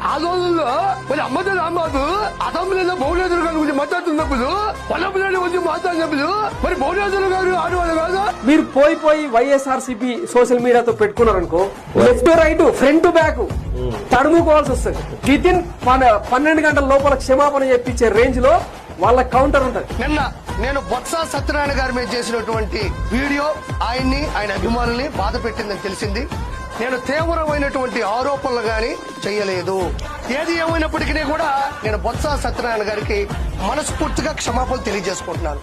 ఆ రోజుల్లో మరి అమ్మతో రాంబాబు అసెంబ్లీలో భువనేశ్వర్ గారి గురించి మాట్లాడుతున్నప్పుడు పొలపులేని గురించి మాట్లాడినప్పుడు మరి భువనేశ్వర్ గారు ఆడవాళ్ళు కాదు. మీరు పోయి వైఎస్ఆర్సీపీ సోషల్ మీడియాతో పెట్టుకున్నారనుకో, left right front to back తడుముకోవాల్సి వస్తుంది. విత్ ఇన్ 12 గంటల లోపల క్షమాపణ చెప్పించే రేంజ్ లో వాళ్ళ కౌంటర్ ఉంటది. నిన్న నేను బొత్స సత్యనారాయణ గారి మీద చేసినటువంటి వీడియో ఆయన్ని ఆయన అభిమానుల్ని బాధ పెట్టిందని తెలిసింది. నేను తీవ్రమైనటువంటి ఆరోపణలు గాని చేయలేదు. ఏది ఏమైనప్పటికీ కూడా నేను బొత్స సత్యనారాయణ గారికి మనస్ఫూర్తిగా క్షమాపణలు తెలియజేసుకుంటున్నాను.